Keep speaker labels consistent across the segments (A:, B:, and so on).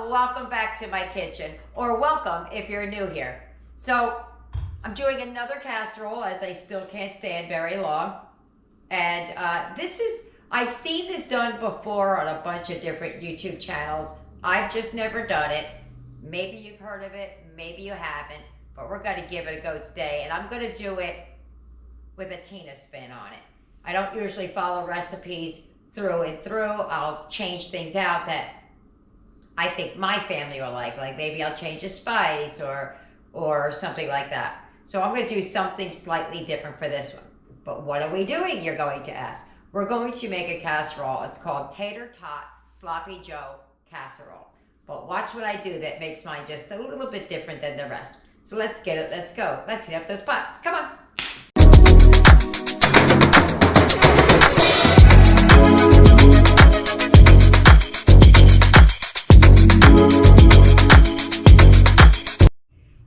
A: welcome back to my kitchen, or welcome if you're new here. So I'm doing another casserole, as I still can't stand very long. And I've seen this done before on a bunch of different YouTube channels. I've just never done it. Maybe you've heard of it, maybe you haven't, but we're gonna give it a go today. And I'm gonna do it with a Tina spin on it. I don't usually follow recipes through and through. I'll change things out that I think my family will like maybe I'll change a spice or something like that. So I'm gonna do something slightly different for this one. But what are we doing, you're going to ask? We're going to make a casserole. It's called Tater Tot Sloppy Joe Casserole. But watch what I do that makes mine just a little bit different than the rest. So let's get it, let's go. Let's heat up those pots, come on.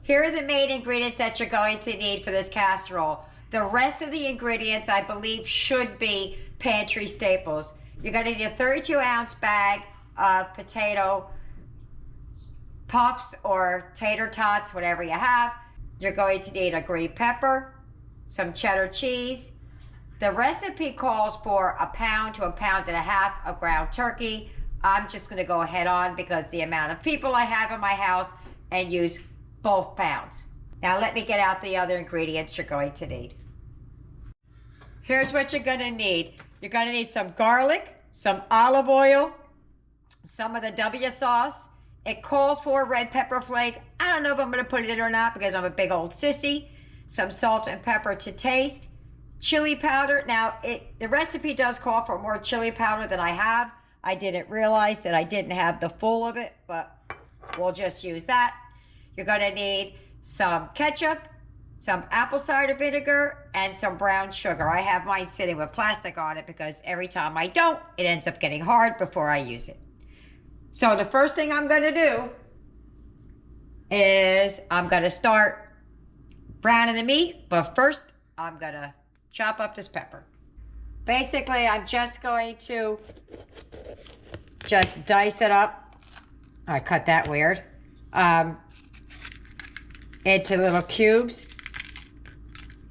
A: Here are the main ingredients that you're going to need for this casserole. The rest of the ingredients, I believe, should be pantry staples. You're going to need a 32-ounce bag of potato puffs or tater tots, whatever you have. You're going to need a green pepper, some cheddar cheese. The recipe calls for 1 pound to 1.5 pounds of ground turkey. I'm just going to go ahead on because the amount of people I have in my house and use both pounds. Now let me get out the other ingredients you're going to need. Here's what you're going to need. You're going to need some garlic, some olive oil, some of the W sauce. It calls for red pepper flake. I don't know if I'm going to put it in or not because I'm a big old sissy. Some salt and pepper to taste. Chili powder. Now the recipe does call for more chili powder than I have. I didn't realize that I didn't have the full of it, but we'll just use that. You're going to need some ketchup, some apple cider vinegar, and some brown sugar. I have mine sitting with plastic on it because every time I don't, it ends up getting hard before I use it. So the first thing I'm going to do is I'm going to start browning the meat, but first I'm going to chop up this pepper. Basically, I'm just going to just dice it up. I cut that weird. Into little cubes.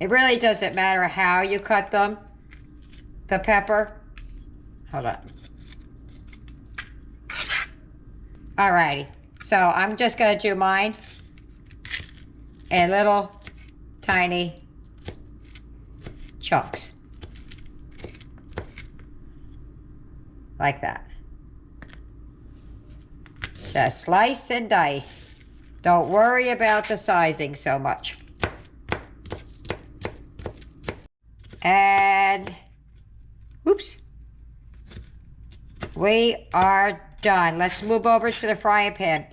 A: It really doesn't matter how you cut them, the pepper. Hold on. Alrighty, so I'm just gonna do mine in little tiny chunks. Like that. Just slice and dice. Don't worry about the sizing so much. And, oops. We are done. Let's move over to the frying pan.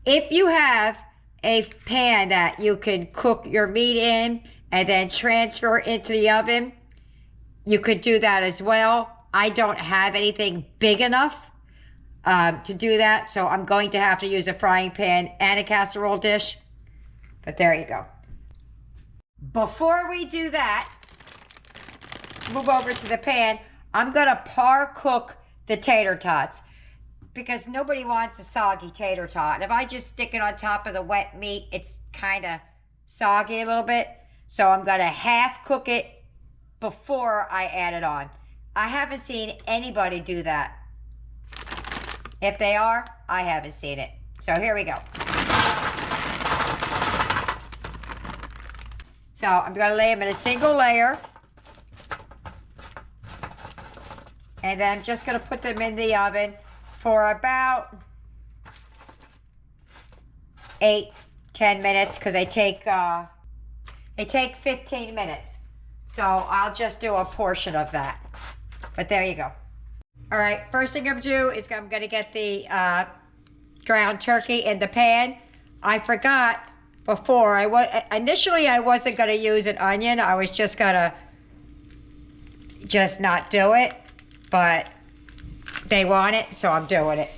A: If you have a pan that you can cook your meat in and then transfer into the oven, you could do that as well. I don't have anything big enough to do that, so I'm going to have to use a frying pan and a casserole dish, but there you go. Before we do that, move over to the pan, I'm gonna par cook the tater tots because nobody wants a soggy tater tot. And if I just stick it on top of the wet meat, it's kind of soggy a little bit, so I'm gonna half cook it before I add it on. I haven't seen anybody do that. If they are, I haven't seen it. So here we go. So I'm gonna lay them in a single layer. And then I'm just gonna put them in the oven for about 8-10 minutes because they take 15 minutes. So I'll just do a portion of that. But there you go. All right, first thing I'm gonna do is I'm gonna get the ground turkey in the pan. I forgot before, initially I wasn't gonna use an onion. I was just gonna not do it, but they want it, so I'm doing it.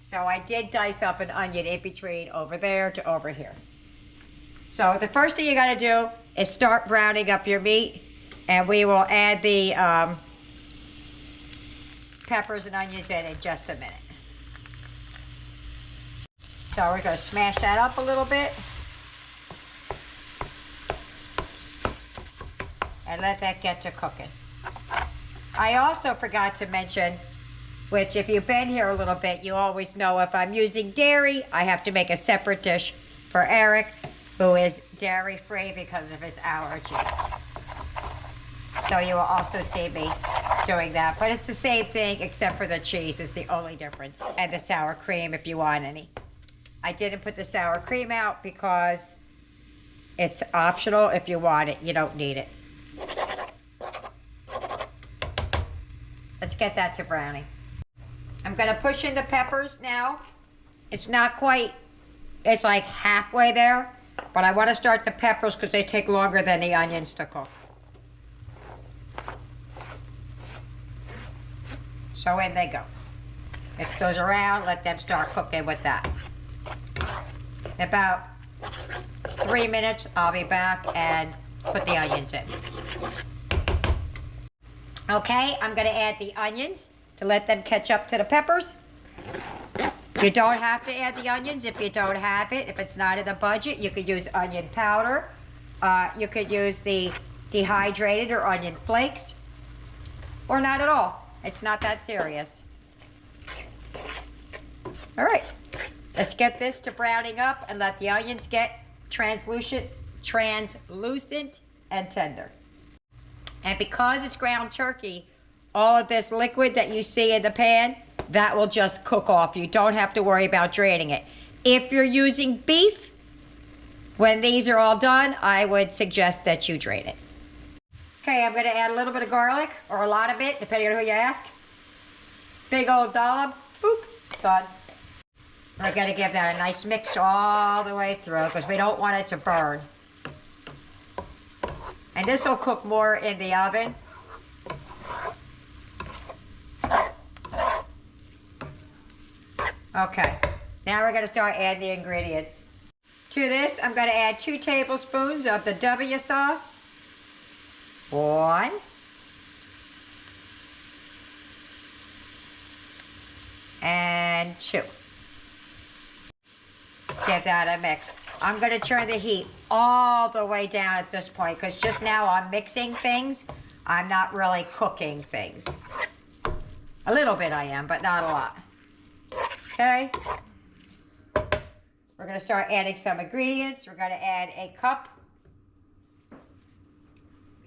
A: So I did dice up an onion in between over there to over here. So the first thing you gotta do is start browning up your meat, and we will add the peppers and onions in just a minute. So we're going to smash that up a little bit. And let that get to cooking. I also forgot to mention, which if you've been here a little bit, you always know if I'm using dairy, I have to make a separate dish for Eric, who is dairy-free because of his allergies. So you will also see me doing that. But it's the same thing except for the cheese is the only difference. And the sour cream if you want any. I didn't put the sour cream out because it's optional. If you want it, you don't need it. Let's get that to browning. I'm going to push in the peppers now. It's not quite, it's like halfway there. But I want to start the peppers because they take longer than the onions to cook. So in they go. Mix those around, let them start cooking with that. In about 3 minutes, I'll be back and put the onions in. Okay, I'm gonna add the onions to let them catch up to the peppers. You don't have to add the onions if you don't have it. If it's not in the budget, you could use onion powder. You could use the dehydrated or onion flakes, or not at all. It's not that serious. All right, let's get this to browning up and let the onions get translucent and tender. And because it's ground turkey, all of this liquid that you see in the pan, that will just cook off. You don't have to worry about draining it. If you're using beef, when these are all done, I would suggest that you drain it. Okay, I'm gonna add a little bit of garlic, or a lot of it, depending on who you ask. Big old dollop, boop, done. We're gonna give that a nice mix all the way through because we don't want it to burn. And this will cook more in the oven. Okay, now we're gonna start adding the ingredients. To this, I'm gonna add 2 tablespoons of the W sauce. 1. And 2. Give that a mix. I'm going to turn the heat all the way down at this point because just now I'm mixing things. I'm not really cooking things. A little bit I am, but not a lot. Okay. We're going to start adding some ingredients. We're going to add a cup.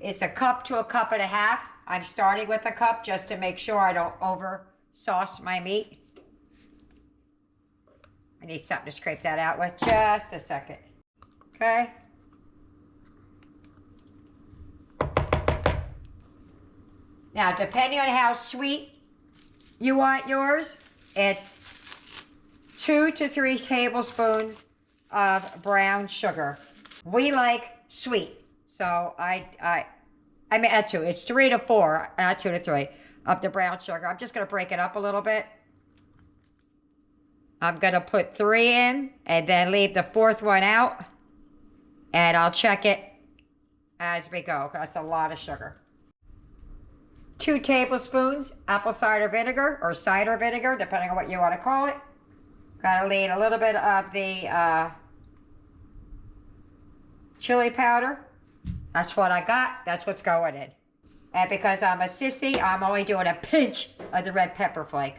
A: It's a cup to a cup and a half. I'm starting with a cup just to make sure I don't over sauce my meat. I need something to scrape that out with. Just a second. Okay. Now, depending on how sweet you want yours, it's 2 to 3 tablespoons of brown sugar. We like sweet, so I mean at 2. It's 3 to 4, not 2 to 3 of the brown sugar. I'm just gonna break it up a little bit. I'm gonna put 3 in and then leave the 4th one out, and I'll check it as we go. That's a lot of sugar. 2 tablespoons apple cider vinegar or cider vinegar, depending on what you want to call it. Gotta leave a little bit of the chili powder. That's what I got. That's what's going in. And because I'm a sissy, I'm only doing a pinch of the red pepper flake.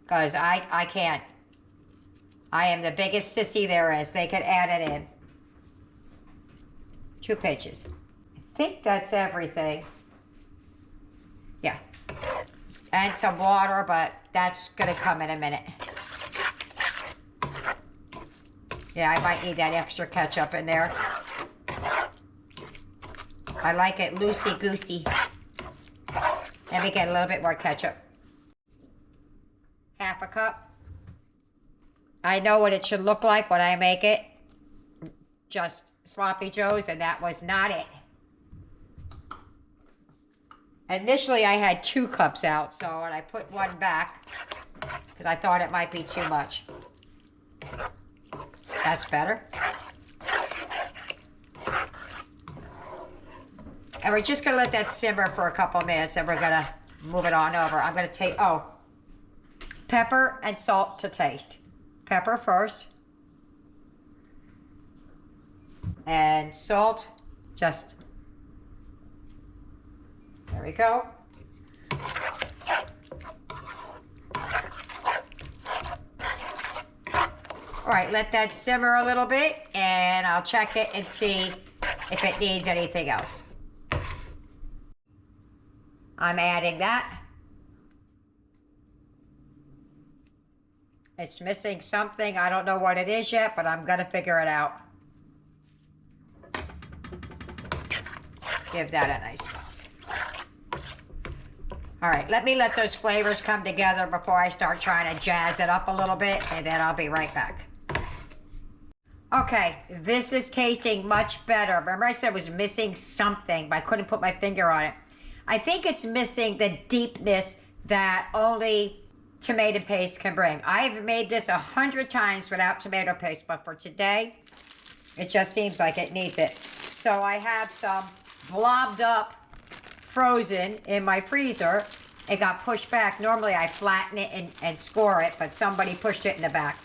A: Because I can't. I am the biggest sissy there is. They can add it in. 2 pinches. I think that's everything. Yeah. And some water, but that's going to come in a minute. Yeah, I might need that extra ketchup in there. I like it loosey-goosey. Let me get a little bit more ketchup. 1/2 cup. I know what it should look like when I make it. Just sloppy joes, and that was not it. Initially, I had 2 cups out, so and I put 1 back because I thought it might be too much. That's better. And we're just gonna let that simmer for a couple minutes, and we're gonna move it on over. I'm gonna take, pepper and salt to taste. Pepper first. and salt. Just, there we go. All right, let that simmer a little bit, and I'll check it and see if it needs anything else. I'm adding that. It's missing something. I don't know what it is yet, but I'm gonna figure it out. Give that a nice buzz. All right, let me let those flavors come together before I start trying to jazz it up a little bit, and then I'll be right back. Okay, this is tasting much better. Remember I said it was missing something, but I couldn't put my finger on it. I think it's missing the deepness that only tomato paste can bring. I've made this 100 times without tomato paste, but for today, it just seems like it needs it. So I have some blobbed up frozen in my freezer. It got pushed back. Normally I flatten it and score it, but somebody pushed it in the back.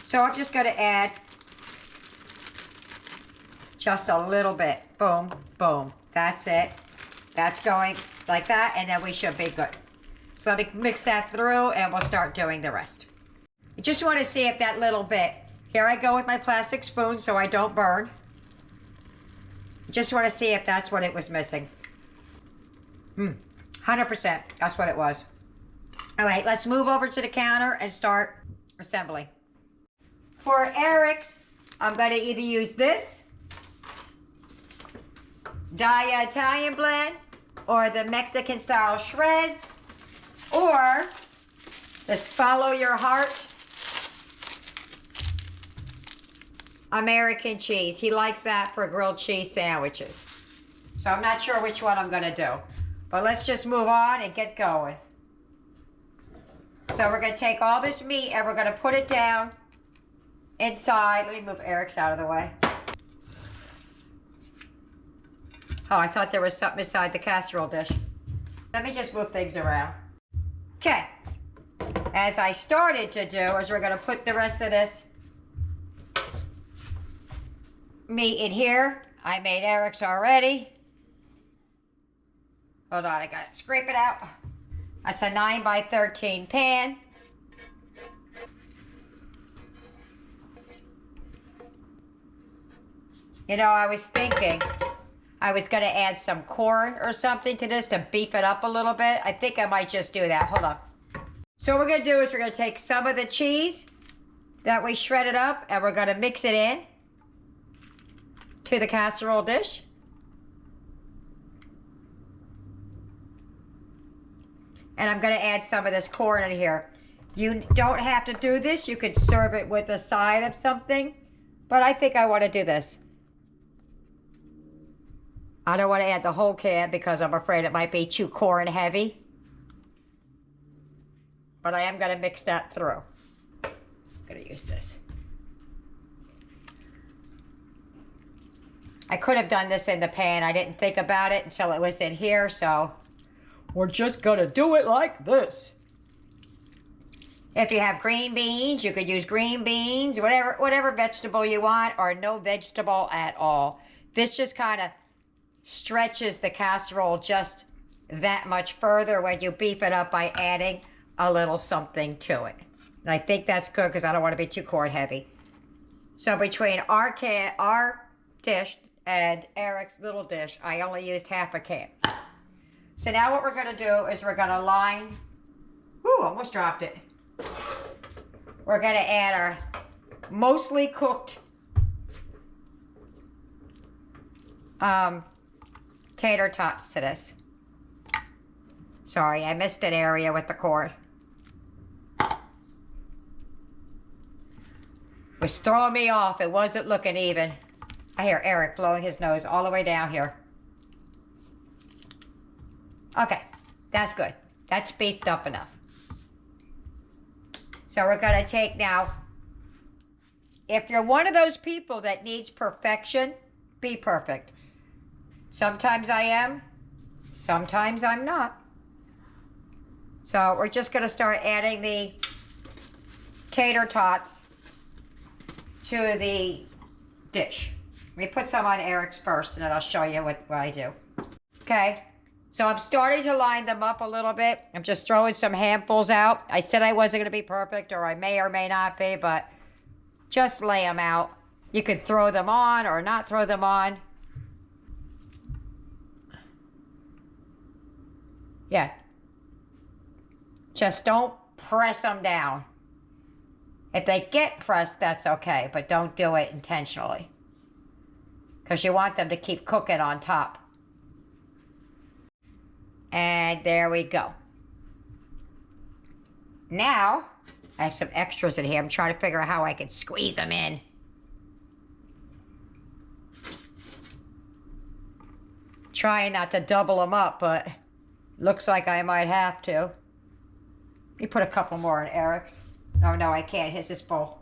A: So I'm just gonna add just a little bit. Boom, boom. That's it. That's going like that, and then we should be good. So let me mix that through, and we'll start doing the rest. You just want to see if that little bit, here I go with my plastic spoon so I don't burn. Just want to see if that's what it was missing. 100%, that's what it was. All right, let's move over to the counter and start assembling. For Eric's, I'm going to either use this Daya Italian blend, or the Mexican style shreds, or this Follow Your Heart American cheese. He likes that for grilled cheese sandwiches. So I'm not sure which one I'm gonna do, but let's just move on and get going. So we're gonna take all this meat and we're gonna put it down inside. Let me move Eric's out of the way. Oh, I thought there was something inside the casserole dish. Let me just move things around. Okay, as I started to do is we're gonna put the rest of this meat in here. I made Eric's already. Hold on, I gotta scrape it out. That's a 9 by 13 pan. You know, I was thinking I was gonna add some corn or something to this to beef it up a little bit. I think I might just do that. Hold on. So what we're gonna do is we're gonna take some of the cheese that we shredded up and we're gonna mix it in to the casserole dish. And I'm gonna add some of this corn in here. You don't have to do this. You could serve it with a side of something, but I think I wanna do this. I don't want to add the whole can because I'm afraid it might be too corn heavy. But I am going to mix that through. I'm going to use this. I could have done this in the pan. I didn't think about it until it was in here, so we're just going to do it like this. If you have green beans, you could use green beans, whatever vegetable you want, or no vegetable at all. This just kind of stretches the casserole just that much further when you beef it up by adding a little something to it. And I think that's good because I don't want to be too corn heavy. So between our dish and Eric's little dish, I only used half a can. So now what we're going to do is we're going to line, almost dropped it. We're going to add our mostly cooked tater tots to this. Sorry, I missed an area with the cord. It was throwing me off. It wasn't looking even. I hear Eric blowing his nose all the way down here. Okay, that's good. That's beefed up enough. So we're going to take now, if you're one of those people that needs perfection, be perfect. Sometimes I am, sometimes I'm not. So we're just going to start adding the tater tots to the dish. Let me put some on Eric's first, and then I'll show you what I do. Okay, so I'm starting to line them up a little bit. I'm just throwing some handfuls out. I said I wasn't going to be perfect, or I may or may not be, but just lay them out. You could throw them on or not throw them on. Yeah. Just don't press them down. If they get pressed, that's okay, but don't do it intentionally, because you want them to keep cooking on top. And there we go. Now, I have some extras in here. I'm trying to figure out how I can squeeze them in. Trying not to double them up, but looks like I might have to. Let me put a couple more in Eric's. Oh no, I can't. His is full.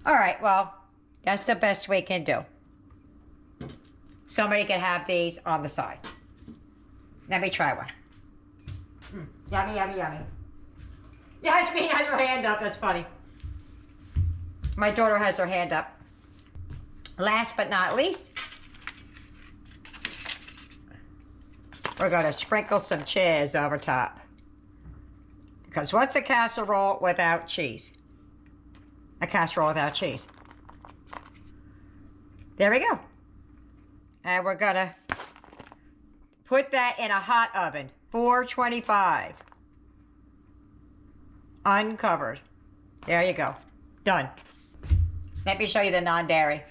A: All right, well, that's the best we can do. Somebody can have these on the side. Let me try one. Yummy, yummy, yummy. Yasmin has her hand up. That's funny. My daughter has her hand up. Last but not least, we're going to sprinkle some cheese over top. Because what's a casserole without cheese? A casserole without cheese. There we go. And we're going to put that in a hot oven. 425. Uncovered. There you go. Done. Let me show you the non-dairy.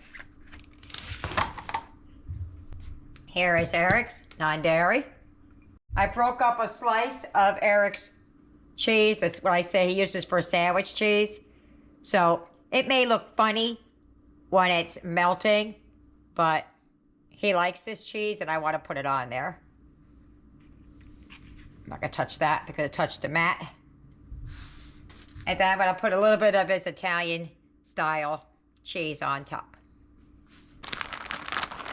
A: Here is Eric's non-dairy. I broke up a slice of Eric's cheese. That's what I say he uses for sandwich cheese. So it may look funny when it's melting, but he likes this cheese and I want to put it on there. I'm not going to touch that because it touched the mat. And then I'm going to put a little bit of his Italian style cheese on top.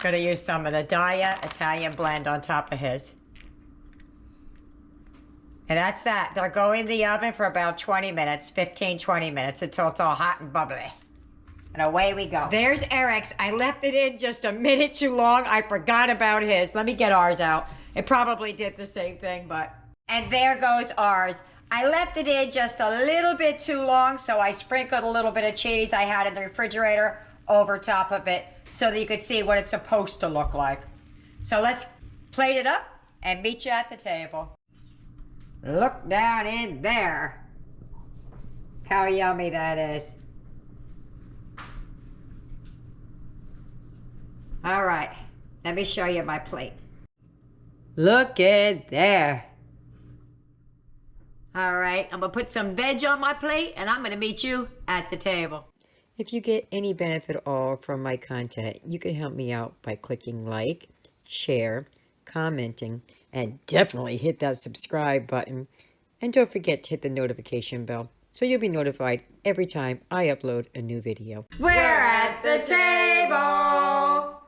A: Going to use some of the Daya Italian blend on top of his. And that's that. They'll go in the oven for about 20 minutes, 15, 20 minutes until it's all hot and bubbly. And away we go. There's Eric's. I left it in just a minute too long. I forgot about his. Let me get ours out. It probably did the same thing, but... And there goes ours. I left it in just a little bit too long, so I sprinkled a little bit of cheese I had in the refrigerator over top of it so that you could see what it's supposed to look like. So let's plate it up and meet you at the table. Look down in there. How yummy that is. All right, let me show you my plate. Look at there. All right, I'm gonna put some veg on my plate and I'm gonna meet you at the table.
B: If you get any benefit at all from my content, you can help me out by clicking like, share, commenting, and definitely hit that subscribe button. And don't forget to hit the notification bell so you'll be notified every time I upload a new video.
A: We're at the table.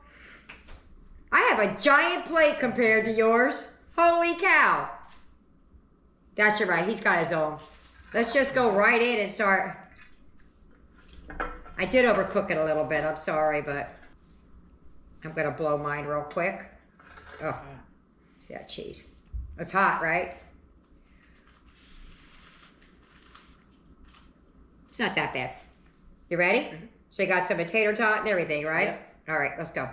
A: I have a giant plate compared to yours. Holy cow. That's right, he's got his own. Let's just go right in and start. I did overcook it a little bit, I'm sorry, but I'm gonna blow mine real quick. Oh, see that cheese. It's hot, right? It's not that bad. You ready? Mm-hmm. So you got some tater tot and everything, right? Yep. All right, let's go.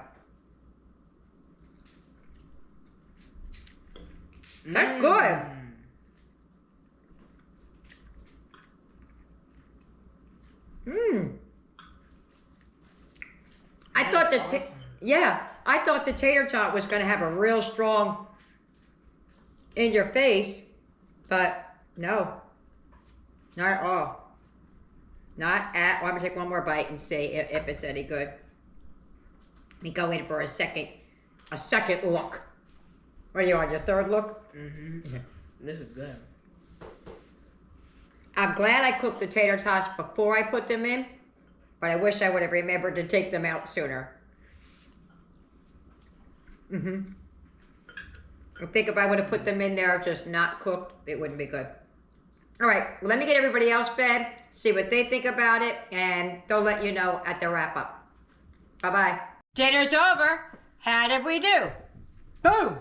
A: That's good. I thought I thought the tater tot was going to have a real strong in your face, but no, not at all. Not at. Well, I'm gonna take one more bite and see if it's any good. Let me go in for a second look. What are you on, your third look?
C: Mm-hmm. Yeah. This is good.
A: I'm glad I cooked the tater tots before I put them in, but I wish I would have remembered to take them out sooner. I think if I would have put them in there just not cooked, it wouldn't be good. All right, well, let me get everybody else fed, see what they think about it, and they'll let you know at the wrap up. Bye-bye. Dinner's over. How did we do? Boom!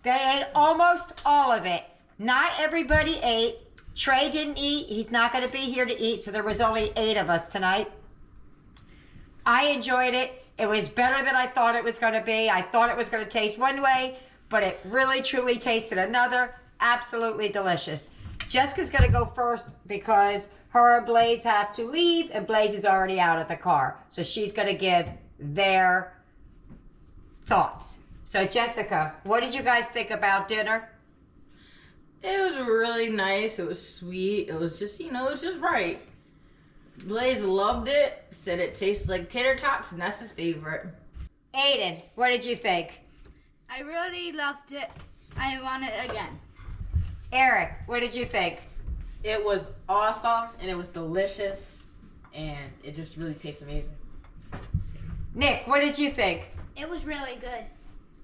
A: They ate almost all of it. Not everybody ate. Trey didn't eat. He's not going to be here to eat, so there was only 8 of us tonight. I enjoyed it. It was better than I thought it was going to be. I thought it was going to taste one way, but it really, truly tasted another. Absolutely delicious. Jessica's going to go first because her and Blaze have to leave, and Blaze is already out at the car. So she's going to give their thoughts. So Jessica, what did you guys think about dinner?
C: It was really nice. It was sweet. It was just, it was just right. Blaze loved it. Said it tastes like tater tots, and that's his favorite.
A: Aiden, what did you think?
D: I really loved it. I want it again.
A: Eric, what did you think?
E: It was awesome, and it was delicious, and it just really tastes amazing.
A: Nick, what did you think?
D: It was really good.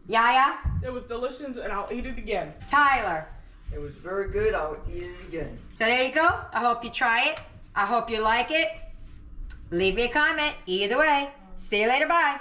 A: Yaya?
F: It was delicious, and I'll eat it again.
A: Tyler?
G: It was very good. I'll eat it again.
A: So there you go. I hope you try it. I hope you like it. Leave me a comment. Either way. See you later. Bye.